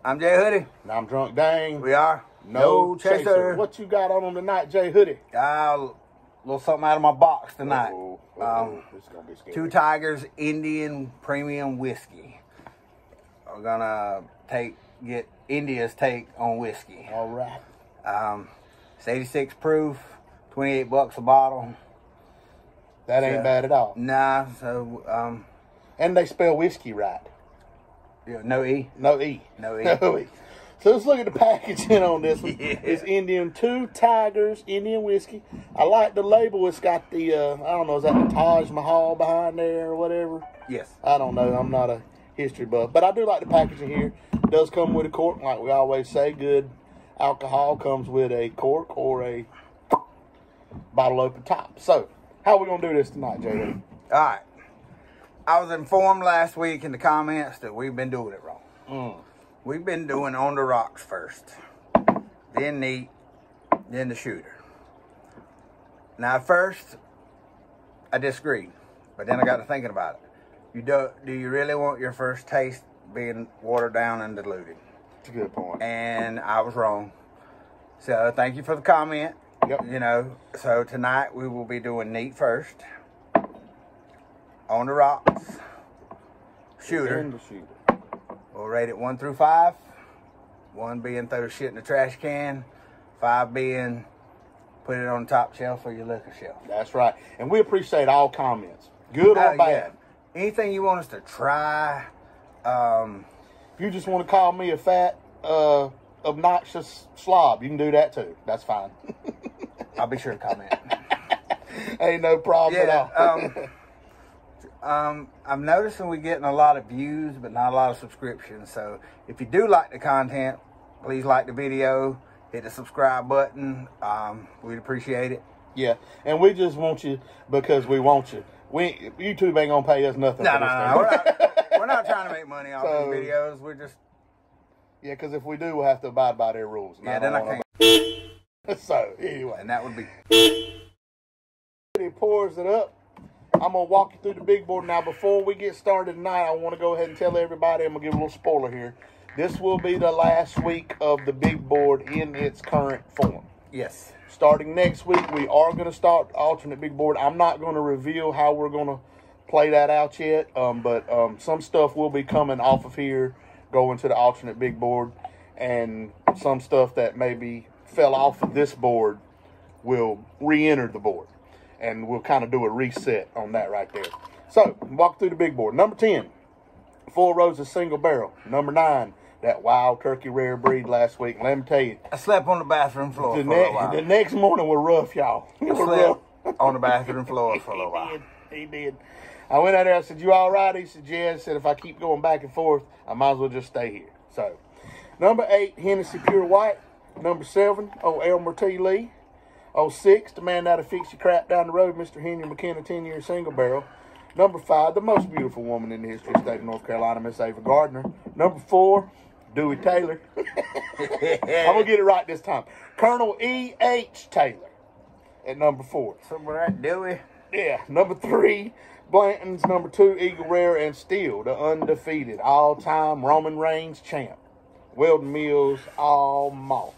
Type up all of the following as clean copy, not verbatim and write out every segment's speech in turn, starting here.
I'm Jay Hoodie. And I'm Drunk Dang. We are No Chaser. What you got on tonight, Jay Hoodie? A little something out of my box tonight. This is going to be scary. Two Tigers Indian Premium Whiskey. We're going to get India's take on whiskey. All right. It's 86 proof, 28 bucks a bottle. That ain't bad at all. Nah, so... and they spell whiskey right. Yeah, no E? No E. No E. No E. So let's look at the packaging on this one. Yeah. It's Indian Two Tigers Indian whiskey. I like the label. It's got the, I don't know, is that the Taj Mahal behind there or whatever? Yes. I don't know. I'm not a history buff. But I do like the packaging here. It does come with a cork, like we always say. Good alcohol comes with a cork or a bottle open top. So, how are we going to do this tonight, JD? All right. I was informed last week in the comments that we've been doing it wrong. We've been doing on the rocks first, then neat, then the shooter. Now, at first, I disagreed, but then I got to thinking about it. Do you really want your first taste being watered down and diluted? That's a good point. And I was wrong. So, thank you for the comment. Yep. You know, so tonight we will be doing neat first. On the rocks, shooter. We'll rate it 1 through 5. 1 being throw the shit in the trash can. 5 being put it on the top shelf or your liquor shelf. That's right. And we appreciate all comments, good or bad. Yeah. Anything you want us to try. If you just want to call me a fat, obnoxious slob, you can do that too. That's fine. I'll be sure to comment. Ain't no problem at all. I'm noticing we're getting a lot of views, but not a lot of subscriptions. So if you do like the content, please like the video, hit the subscribe button. We'd appreciate it. Yeah, and we just want you because we want you. YouTube ain't gonna pay us nothing. No, for this thing. We're not trying to make money off these videos. We're just because if we do, we'll have to abide by their rules. Yeah, then I can't. So anyway, and that would be. He pours it up. I'm going to walk you through the big board. Now, before we get started tonight, I want to go ahead and tell everybody, I'm going to give a little spoiler here. This will be the last week of the big board in its current form. Yes. Starting next week, we are going to start alternate big board. I'm not going to reveal how we're going to play that out yet, but some stuff will be coming off of here, going to the alternate big board, and some stuff that maybe fell off of this board will re-enter the board. And we'll kind of do a reset on that right there. So, walk through the big board. Number 10, 4 Roses single barrel. Number 9, that wild turkey rare breed last week. Let me tell you. I slept on the bathroom floor for a little while. The next morning was rough, y'all. I slept on the bathroom floor for a little while. He did. I went out there, I said, you all right? He said, yeah. I said, if I keep going back and forth, I might as well just stay here. So, number 8, Hennessy Pure White. Number 7, Elmer T. Lee. 06, the man that'll fix your crap down the road, Mr. Henry McKenna, 10-year single barrel. Number 5, the most beautiful woman in the history of the state of North Carolina, Miss Ava Gardner. Number 4, Dewey Taylor. I'm going to get it right this time. Colonel E.H. Taylor at number 4. Somewhere at Dewey. Yeah. Number 3, Blanton's. Number 2, Eagle Rare, and still the undefeated all-time Roman Reigns champ, Weldon Mills All Malt.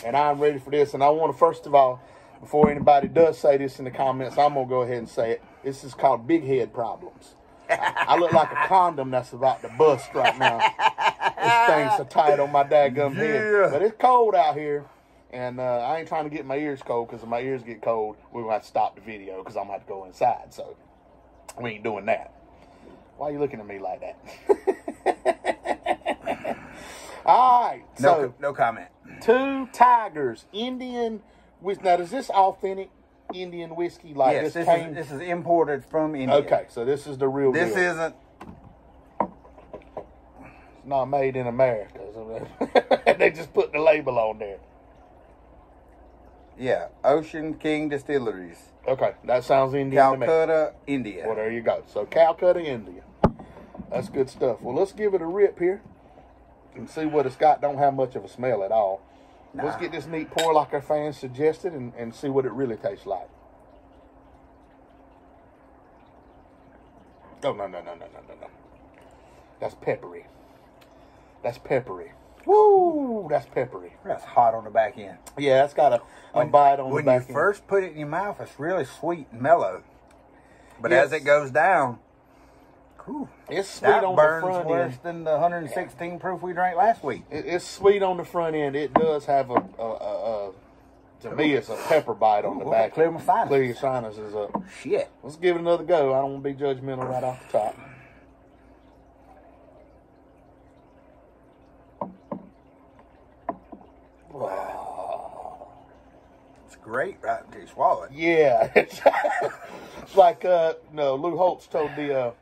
And I'm ready for this. And I want to, first of all, before anybody does say this in the comments, I'm going to go ahead and say it. This is called big head problems. I look like a condom that's about to bust right now. This thing's so tight on my daggum head. But it's cold out here. And I ain't trying to get my ears cold, because if my ears get cold, we're going to have to stop the video because I'm going to have to go inside. So we ain't doing that. Why are you looking at me like that? All right. No comment. 2 Tigers Indian whiskey. Now, is this authentic Indian whiskey? Like yes, this is imported from India. Okay, so this is the real deal. This isn't. It's not made in America. So they just put the label on there. Yeah, Ocean King Distilleries. Okay, that sounds Indian to me. Calcutta, India. Well, there you go. So Calcutta, India. That's good stuff. Well, let's give it a rip here and see what it's got. Don't have much of a smell at all. Nah. Let's get this neat pour like our fans suggested and see what it really tastes like. Oh, no. That's peppery. That's peppery. Woo, that's peppery. That's hot on the back end. Yeah, it's got a bite on the back end. When you first put it in your mouth, it's really sweet and mellow. But Yes. as it goes down, whew, it's sweet that on burns the front worse end. than the 116 proof we drank last week. It's sweet on the front end. It does have to me, it's a pepper bite on the back. Clear my sinuses. Clear your sinuses up. Shit. Let's give it another go. I don't want to be judgmental right off the top. It's great right until you swallow it. Yeah. It's like Lou Holtz told the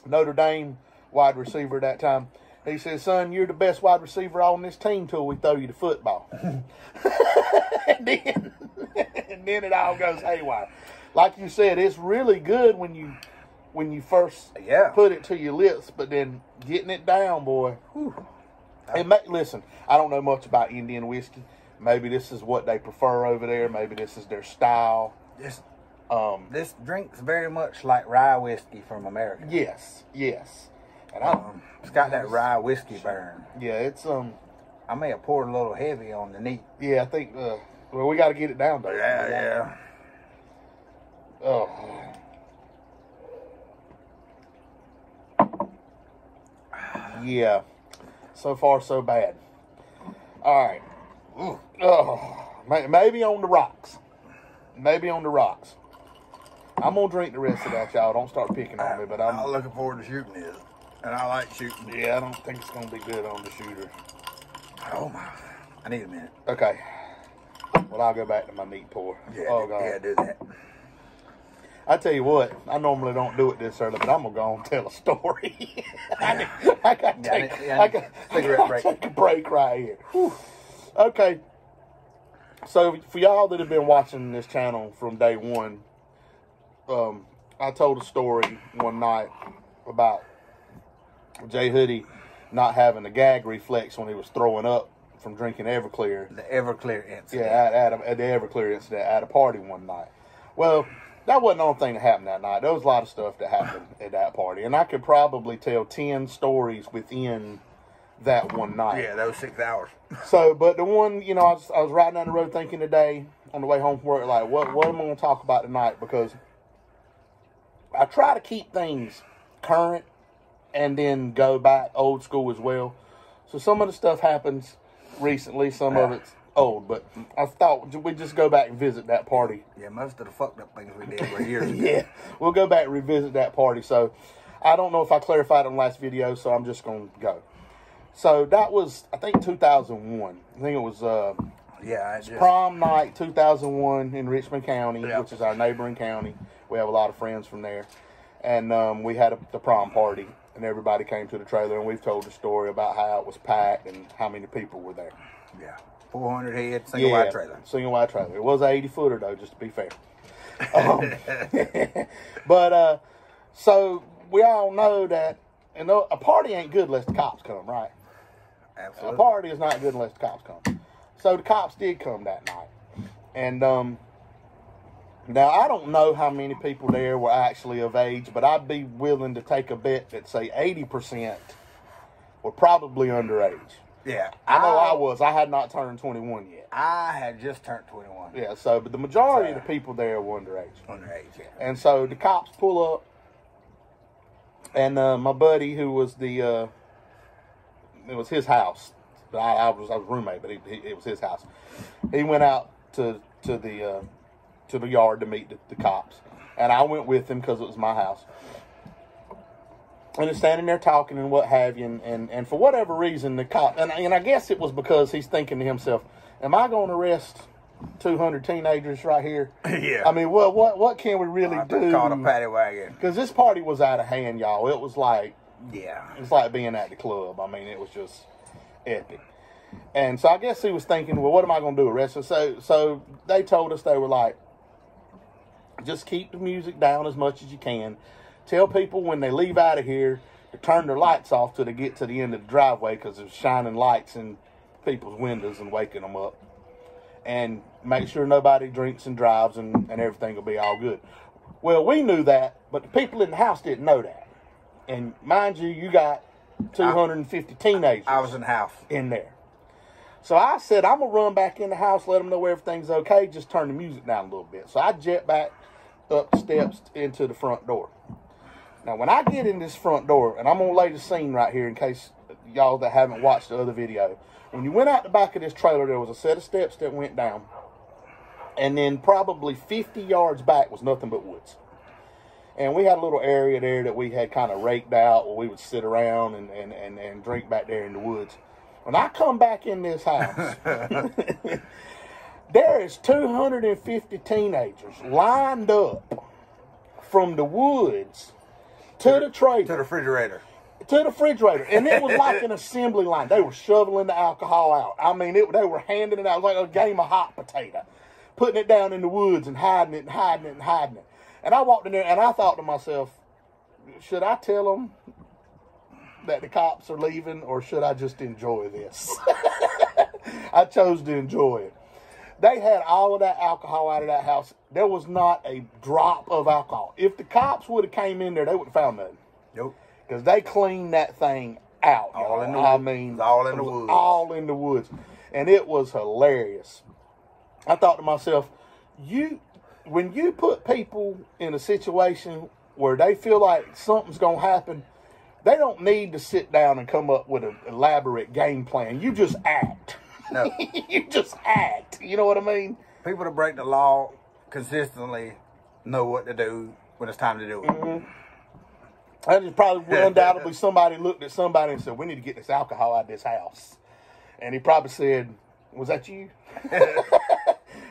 Notre Dame wide receiver at that time. He said, son, you're the best wide receiver on this team till we throw you the football. and then it all goes haywire. Like you said, it's really good when you first put it to your lips, but then getting it down, boy. Whew. And listen, I don't know much about Indian whiskey. Maybe this is what they prefer over there. Maybe this is their style. This drink's very much like rye whiskey from America. Yes. And it's got that rye whiskey burn. Yeah, it's I may have poured a little heavy on the neat. Yeah, I think. Well, we got to get it down though. Yeah. Oh. Yeah. So far, so bad. All right. Oh, maybe on the rocks. Maybe on the rocks. I'm gonna drink the rest of that, y'all. Don't start picking on me, but I'm looking forward to shooting this, and I like shooting. Yeah, I don't think it's gonna be good on the shooter. Oh my! I need a minute. Okay. Well, I'll go back to my neat pour. Yeah. Oh God. Yeah, do that. I tell you what, I normally don't do it this early, but I'm gonna go and tell a story. I got to take a break right here. Whew. Okay. So for y'all that have been watching this channel from day one, I told a story one night about Jay Hoodie not having a gag reflex when he was throwing up from drinking Everclear. The Everclear incident. Yeah, at the Everclear incident at a party one night. Well, that wasn't the only thing that happened that night. There was a lot of stuff that happened at that party. And I could probably tell 10 stories within that one night. Yeah, those 6 hours. So, but the one, I was riding down the road thinking today on the way home from work, like, what am I going to talk about tonight? Because I try to keep things current and then go back old school as well. So some of the stuff happens recently, some of it's old, but I thought we'd just go back and visit that party. Yeah, most of the fucked up things we did were years ago. Yeah, we'll go back and revisit that party. So I don't know if I clarified on the last video, so I'm just going to go. So that was, I think, 2001. I think it was prom night 2001 in Richmond County, which is our neighboring county. We have a lot of friends from there. And we had the prom party, and everybody came to the trailer, and we've told the story about how it was packed and how many people were there. Yeah, 400 head, single wide trailer. Single wide trailer. It was an 80-footer, though, just to be fair. But, so we all know that, and a party ain't good unless the cops come, right? Absolutely. A party is not good unless the cops come. So the cops did come that night. And now I don't know how many people there were actually of age, but I'd be willing to take a bet that say 80% were probably underage. Yeah. I know I was. I had not turned 21 yet. I had just turned 21. Yeah, so but the majority of the people there were underage. Underage, yeah. And so the cops pull up, and my buddy, who was it was his house. I was roommate, but it was his house. He went out to the yard to meet the cops, and I went with him because it was my house. And he's standing there talking and what have you, and for whatever reason the cop, and I guess it was because he's thinking to himself, "Am I going to arrest 200 teenagers right here?" Yeah. I mean, what can we really do? Caught a paddy wagon. Because this party was out of hand, y'all. It was like. Yeah. It's like being at the club. I mean, it was just epic. And so I guess he was thinking, well, what am I going to do, arrest him? So they told us, they were like, just keep the music down as much as you can. Tell people when they leave out of here to turn their lights off till they get to the end of the driveway because there's shining lights in people's windows and waking them up. And make sure nobody drinks and drives and everything will be all good. Well, we knew that, but the people in the house didn't know that. And mind you, you got 250 teenagers. I was in the house. In there. So I said, I'm going to run back in the house, let them know everything's okay, just turn the music down a little bit. So I jet back up the steps into the front door. Now, when I get in this front door, and I'm going to lay the scene right here in case y'all that haven't watched the other video. When you went out the back of this trailer, there was a set of steps that went down. And then probably 50 yards back was nothing but woods. And we had a little area there that we had kind of raked out where we would sit around and drink back there in the woods. When I come back in this house, there is 250 teenagers lined up from the woods to the trailer. To the refrigerator. To the refrigerator. And it was like an assembly line. They were shoveling the alcohol out. I mean, they were handing it out. It was like a game of hot potato. Putting it down in the woods and hiding it and hiding it and hiding it. And I walked in there and I thought to myself, should I tell them that the cops are leaving or should I just enjoy this? I chose to enjoy it. They had all of that alcohol out of that house. There was not a drop of alcohol. If the cops would have came in there, they would have found nothing. Nope. Because they cleaned that thing out. All in the I woods. mean, All in the woods. All in the woods. And it was hilarious. I thought to myself, when you put people in a situation where they feel like something's going to happen, they don't need to sit down and come up with an elaborate game plan. You just act. No. You just act. You know what I mean? People that break the law consistently know what to do when it's time to do it. Mm-hmm. That is probably undoubtedly somebody looked at somebody and said, we need to get this alcohol out of this house. And he probably said, was that you?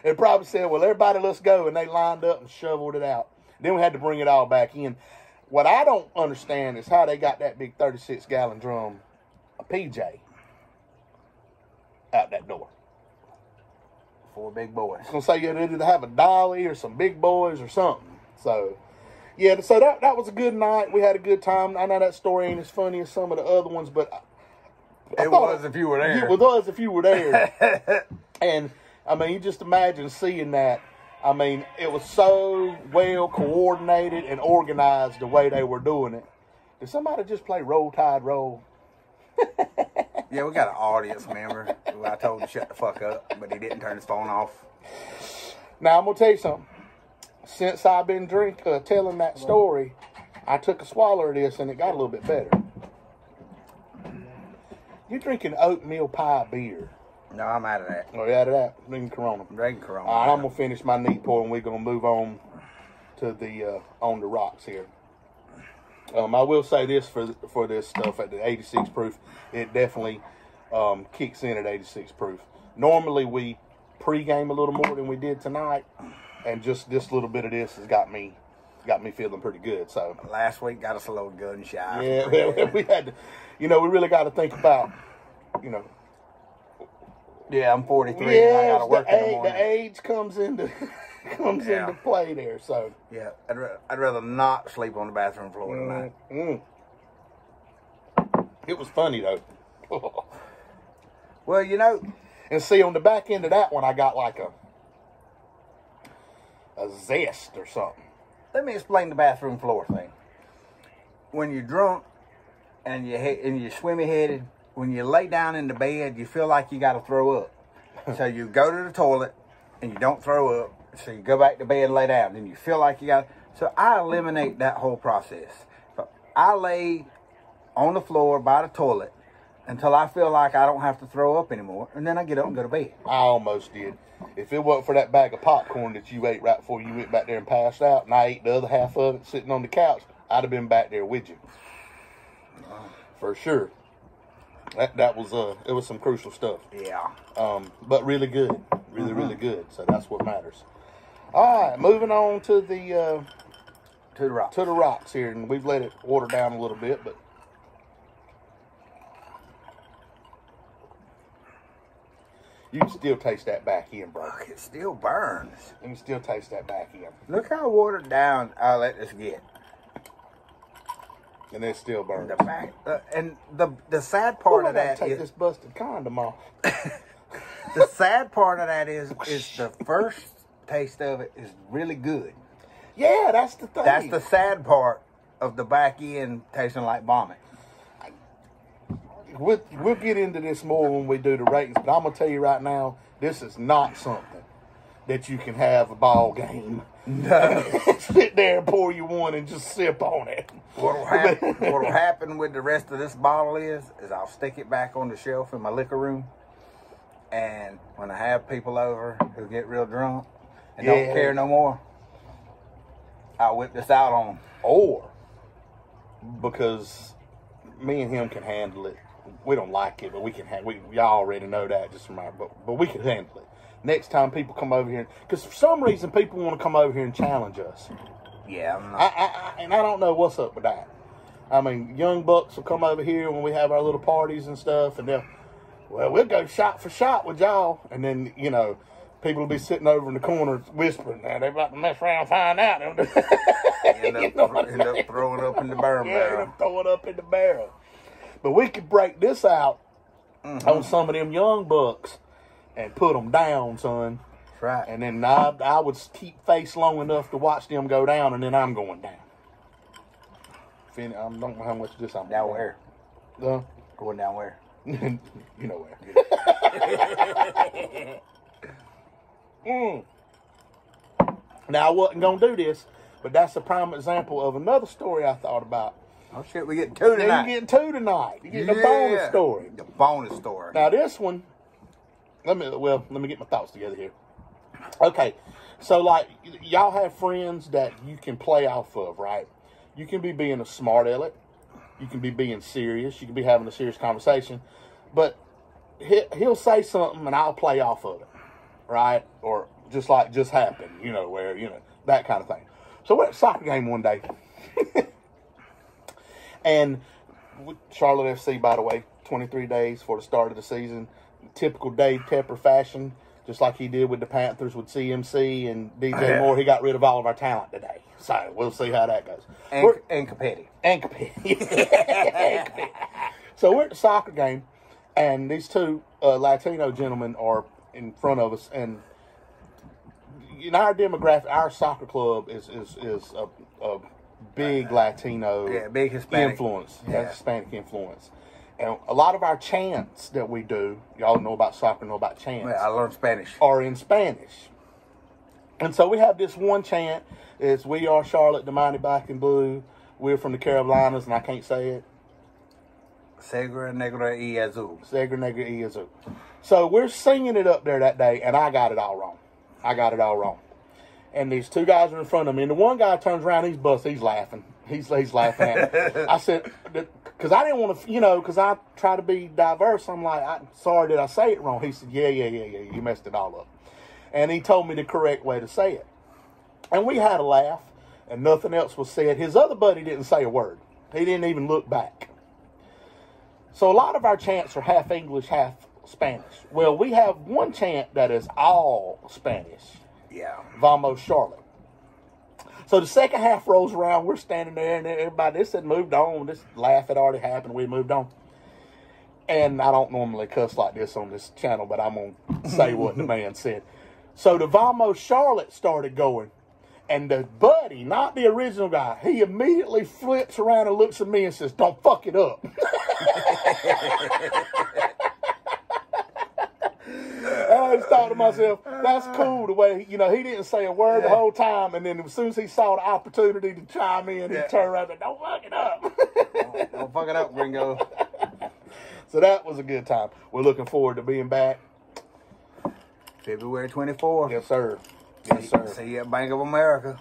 They probably said, well, everybody, let's go. And they lined up and shoveled it out. Then we had to bring it all back in. What I don't understand is how they got that big 36-gallon drum, a PJ, out that door. 4 big boys. I was going to say, yeah, they either have a dolly or some big boys or something. So, yeah, so that was a good night. We had a good time. I know that story ain't as funny as some of the other ones, but it was if you were there. It was if you were there. And, I mean, you just imagine seeing that. I mean, it was so well coordinated and organized the way they were doing it. Did somebody just play Roll Tide Roll? Yeah, we got an audience member who I told to shut the fuck up, but he didn't turn his phone off. Now, I'm going to tell you something. Since I've been telling that story, I took a swallow of this and it got a little bit better. You're drinking oatmeal pie beer. No, I'm out of that. Oh, you out of that? Drinking Corona. Drinking Corona. All right, I'm going to finish my neat pour and we're going to move on to the on the rocks here. I will say this for this stuff at the 86 proof, it definitely kicks in at 86 proof. Normally we pregame a little more than we did tonight, and just this little bit of this has got me feeling pretty good. So last week got us a little gun shy. Yeah, we had to, we really got to think about, Yeah, I'm 43 and I got to work in the morning. The age comes into play there. So yeah, I'd rather not sleep on the bathroom floor tonight. It was funny though. Well, and see on the back end of that one, I got like a zest or something. Let me explain the bathroom floor thing. When you're drunk and you're swimmy headed, when you lay down in the bed, you feel like you got to throw up. So you go to the toilet and you don't throw up. So you go back to bed and lay down. Then you feel like you got. So I eliminate that whole process. So I lay on the floor by the toilet until I feel like I don't have to throw up anymore, and then I get up and go to bed. I almost did. If it wasn't for that bag of popcorn that you ate right before you went back there and passed out, and I ate the other half of it sitting on the couch, I'd have been back there with you. For sure. That was it was some crucial stuff. Yeah. But really good. Really good. So that's what matters. All right, moving on to the rocks. To the rocks here, and we've let it water down a little bit, but you can still taste that back end, bro. Fuck, it still burns. You can still taste that back end. Look how watered down I let this get. And it still burns. The back, and the sad part of that take is this busted condom off. the sad part of that is the first taste of it is really good. Yeah, that's the thing. That's the sad part of the back end tasting like vomit. we'll get into this more when we do the ratings, but I'm going to tell you right now, this is not something that you can have a ball game. No. Sit there and pour you one and just sip on it. What'll happen with the rest of this bottle is I'll stick it back on the shelf in my liquor room, and when I have people over who get real drunk and don't care no more, I'll whip this out on them. Or, because me and him can handle it. We don't like it, but we can handle it. Y'all already know that just from our, but we can handle it. Next time people come over here, because for some reason people want to come over here and challenge us. Yeah, and I don't know what's up with that. I mean, young bucks will come over here when we have our little parties and stuff, and we'll go shot for shot with y'all. And then, you know, people will be sitting over in the corner whispering, now they're about to mess around and find out. End up throwing up in the barrel. End up throwing up in the barrel. But we could break this out on some of them young bucks and put them down, son. That's right. And then I would keep face long enough to watch them go down, and then I'm going down. I don't know how much this I'm down where? Going down where? You know where. Now, I wasn't going to do this, but that's a prime example of another story I thought about. Oh, shit, we getting two tonight. You're getting two tonight. You're getting a bonus story. The bonus story. Now, this one, let me get my thoughts together here. Okay, so, like, y'all have friends that you can play off of, right? You can be being a smart aleck. You can be being serious. You can be having a serious conversation. But he'll say something, and I'll play off of it, right? Or just happened, you know, where, you know, that kind of thing. So we're at a soccer game one day. And Charlotte FC, by the way, 23 days for the start of the season. Typical Dave Tepper fashion, just like he did with the Panthers with CMC and DJ Moore. He got rid of all of our talent today. So we'll see how that goes. And Capetti. And Capetti. So we're at the soccer game, and these two Latino gentlemen are in front of us. And in our demographic, our soccer club is a big Latino big Hispanic influence. Yeah. Hispanic influence. And a lot of our chants that we do, y'all know about soccer, know about chants. Yeah, I learned Spanish. Are in Spanish. And so we have this one chant. It's, we are Charlotte, the mighty black and blue. We're from the Carolinas, and I can't say it. Segura Negra y Azul. Segura Negra y Azul. So we're singing it up there that day, and I got it all wrong. And these two guys are in front of me, and the one guy turns around, he's laughing. He's laughing at me. I said, because I didn't want to, you know, because I try to be diverse. I'm like, sorry, did I say it wrong? He said, yeah, you messed it all up. And he told me the correct way to say it. And we had a laugh, and nothing else was said. His other buddy didn't say a word. He didn't even look back. So a lot of our chants are half English, half Spanish. Well, we have one chant that is all Spanish. Yeah. Vamos Charlotte. So the second half rolls around. We're standing there, and everybody, this had moved on. This laugh had already happened. We moved on. And I don't normally cuss like this on this channel, but I'm going to say what the man said. So the Vamos Charlotte started going. And the buddy, not the original guy, he immediately flips around and looks at me and says, don't fuck it up. I just thought to myself, that's cool the way, you know, he didn't say a word the whole time. And then as soon as he saw the opportunity to chime in, he turned around and said, don't fuck it up. Don't fuck it up, gringo. So that was a good time. We're looking forward to being back. February 24th. Yes, sir. Yes, sir. See you at Bank of America.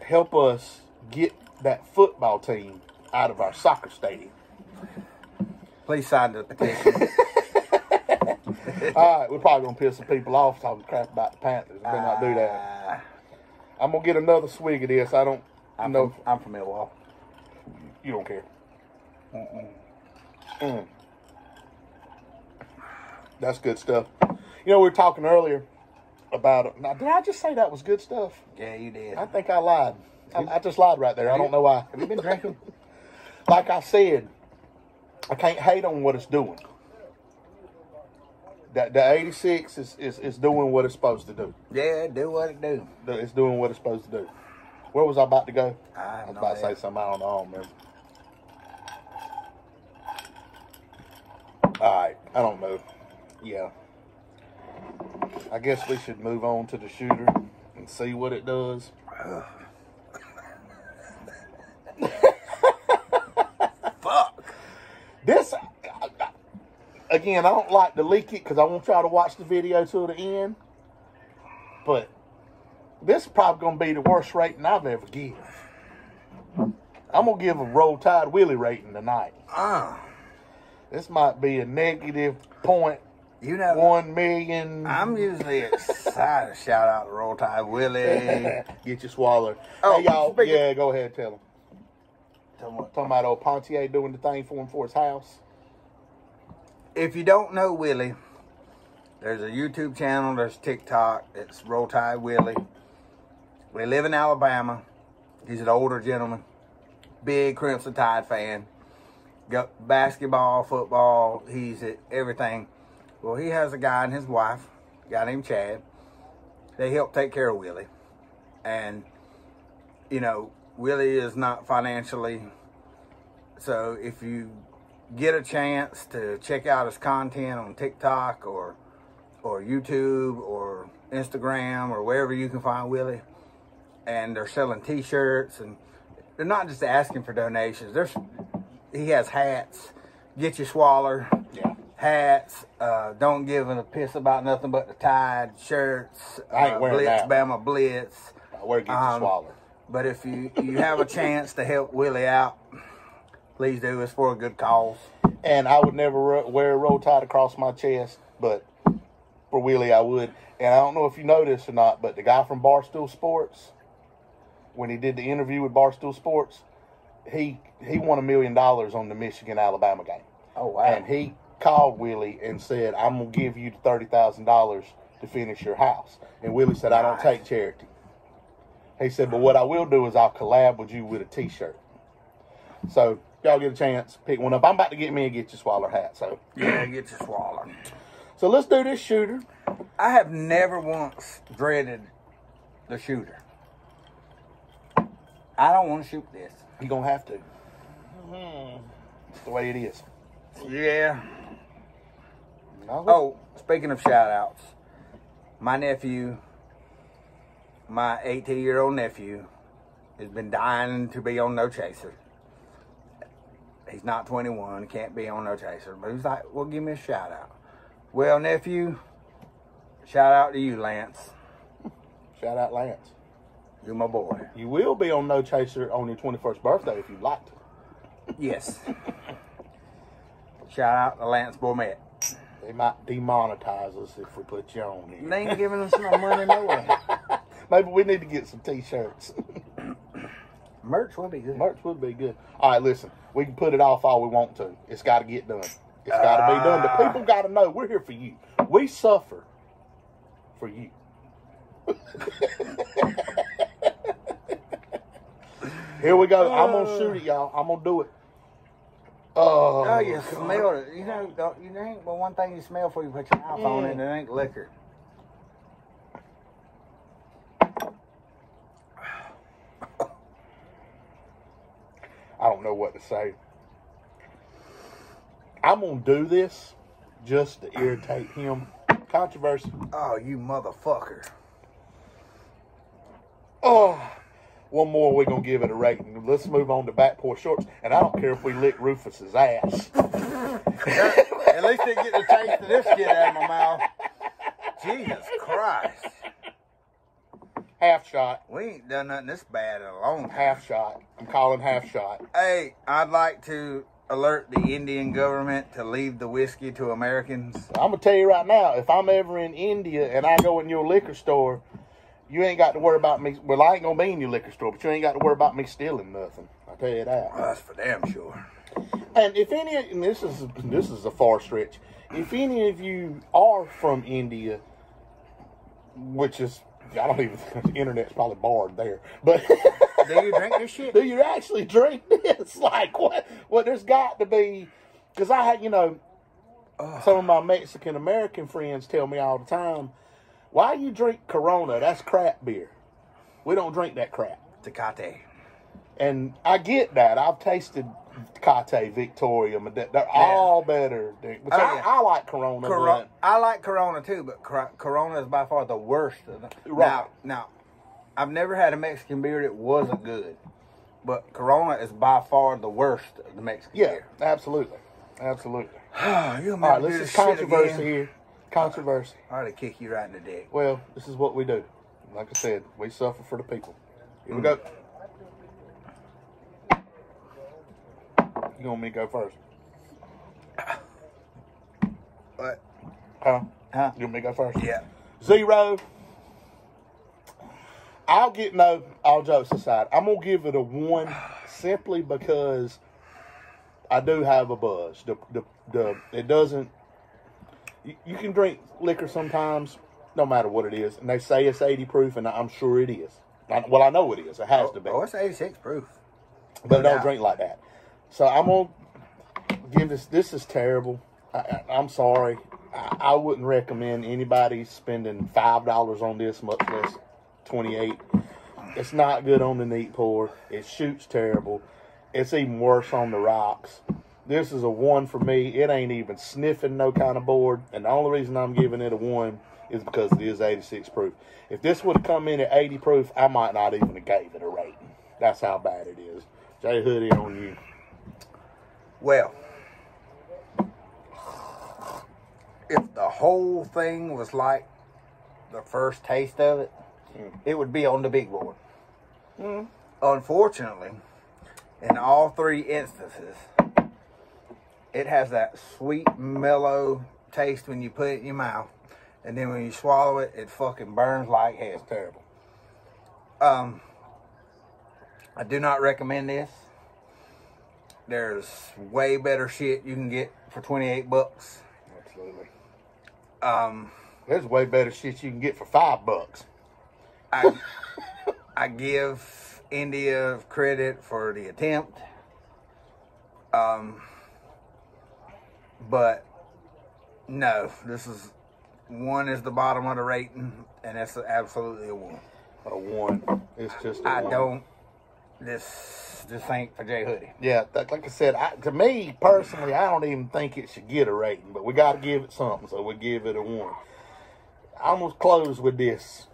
Help us get that football team out of our soccer stadium. Please sign the petition. All right, we're probably going to piss some people off talking crap about the Panthers. We better not do that. I'm going to get another swig of this. I'm from Milwaukee. You don't care. That's good stuff. You know, we were talking earlier about it. Now, did I just say that was good stuff? Yeah, you did. I think I lied. I just lied right there. I don't know why. Have you been drinking? Like I said, I can't hate on what it's doing. The 86 is doing what it's supposed to do. Yeah, do what it do. It's doing what it's supposed to do. Where was I about to go? I was about to say something. I don't know. I don't remember. All right, I don't know. Yeah. I guess we should move on to the shooter and see what it does. Fuck. This, again, I don't like to leak it because I want y'all to watch the video till the end. But this is probably going to be the worst rating I've ever given. I'm going to give a Roll Tide Willie rating tonight. This might be a negative point. You know, 1 million. I'm usually excited to shout out to Roll Tide Willie. Get your swaller. Oh, hey, y'all. speaking- Yeah, go ahead, tell them. Tell 'em what. Talking about old Pontier doing the thing for him for his house. If you don't know Willie, there's a YouTube channel, there's TikTok. It's Roll Tide Willie. We live in Alabama. He's an older gentleman. Big Crimson Tide fan. Got basketball, football. He's at everything. Well, he has a guy and his wife, a guy named Chad. They help take care of Willie. And, you know, Willie is not financially. So if you get a chance to check out his content on TikTok or YouTube or Instagram or wherever you can find Willie, and they're selling T-shirts, and they're not just asking for donations. He has hats. Get your swaller. Yeah. Hats. Don't give a piss about nothing but the Tide shirts. I ain't wearing Blitz, that. Bama Blitz. I wear Get Your Swaller. But if you have a chance to help Willie out, please do. It's for a good cause. And I would never wear a Roll Tide across my chest, but for Willie I would. And I don't know if you know this or not, but the guy from Barstool Sports, when he did the interview with Barstool Sports, he won $1 million on the Michigan-Alabama game. Oh, wow. And he called Willie and said, I'm going to give you the $30,000 to finish your house. And Willie said, I don't take charity. He said, but what I will do is I'll collab with you with a T-shirt. So, y'all get a chance, pick one up. I'm about to get me a Get Your Swaller hat. So Yeah, get your swaller. So let's do this shooter. I have never once dreaded the shooter. I don't want to shoot this. You're going to have to. It's the way it is. Yeah. No. Oh, speaking of shout-outs, my nephew, my 18-year-old nephew, has been dying to be on No Chaser. He's not 21, can't be on No Chaser. But he's like, well, give me a shout-out. Well, nephew, shout-out to you, Lance. Shout out Lance. You're my boy. You will be on No Chaser on your 21st birthday if you'd like to. Yes. Shout-out to Lance Bourmet. They might demonetize us if we put you on here. They ain't giving us no money no way. Maybe we need to get some T-shirts. Merch would be good. Merch would be good. All right, listen. We can put it off all we want to. It's got to get done. It's got to be done. The people got to know we're here for you. We suffer for you. Here we go. I'm going to shoot it, y'all. I'm going to do it. Oh, you smell it. You know, you ain't but one thing you smell before you put your mouth on it, and it ain't liquor. I don't know what to say. I'm going to do this just to irritate him. Controversy. Oh, you motherfucker. Oh, one more, we're going to give it a rating. Let's move on to back porch shorts. And I don't care if we lick Rufus's ass. At least they get the taste of this shit out of my mouth. Jesus Christ. Half shot. We ain't done nothing this bad in a long time. Half shot. I'm calling half shot. Hey, I'd like to alert the Indian government to leave the whiskey to Americans. I'm going to tell you right now, if I'm ever in India and I go in your liquor store, you ain't got to worry about me. Well, I ain't going to be in your liquor store, but you ain't got to worry about me stealing nothing. I'll tell you that. Well, that's for damn sure. And if any, and this is a far stretch, if any of you are from India, which is, I don't even think the internet's probably barred there, but Do you drink this shit? do you actually drink this? Like, what there's got to be, because I had, some of my Mexican-American friends tell me all the time, why you drink Corona? That's crap beer. We don't drink that crap. Tecate. And I get that. I've tasted Tecate, Victoria, they're all better. I like Corona. I like Corona too, but Corona is by far the worst. Right. Now, I've never had a Mexican beer that wasn't good, but Corona is by far the worst of the Mexican beer. Yeah, absolutely. Absolutely. All right, this is controversy here. Controversy. I ought to kick you right in the dick. Well, this is what we do. Like I said, we suffer for the people. Here we go. You want me to go first? What? Huh? Huh? You want me to go first? Yeah. 0. I'll get no. All jokes aside, I'm gonna give it a 1 simply because I do have a buzz. It doesn't. You can drink liquor sometimes, no matter what it is, and they say it's 80 proof, and I'm sure it is. I know it is. It has to be. Oh, it's 86 proof. But don't drink like that. So I'm going to give this. This is terrible. I'm sorry. I wouldn't recommend anybody spending $5 on this, much less 28. It's not good on the neat pour. It shoots terrible. It's even worse on the rocks. This is a 1 for me. It ain't even sniffing no kind of board. And the only reason I'm giving it a 1 is because it is 86 proof. If this would have come in at 80 proof, I might not even have gave it a rating. That's how bad it is. J Hoodie, on you. Well, if the whole thing was like the first taste of it, it would be on the big board. Unfortunately, in all 3 instances, it has that sweet, mellow taste when you put it in your mouth. And then when you swallow it, it fucking burns like hell. It's terrible. I do not recommend this. There's way better shit you can get for 28 bucks. Absolutely. There's way better shit you can get for $5. I give India credit for the attempt. But no, this is 1 is the bottom of the rating, and that's absolutely a 1. A 1. It's just a 1. This ain't for J Hoodie. Yeah, like I said, to me personally, I don't even think it should get a rating, but we got to give it something, so we give it a 1. I'm gonna close with this.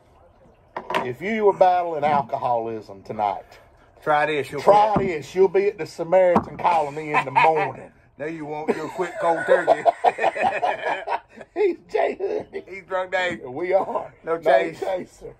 If you were battling alcoholism tonight, try this. You'll be at the Samaritan colony in the morning. No, you won't. You'll quit cold turkey. He's J Hoodie. He's drunk Dave. We are. No chaser.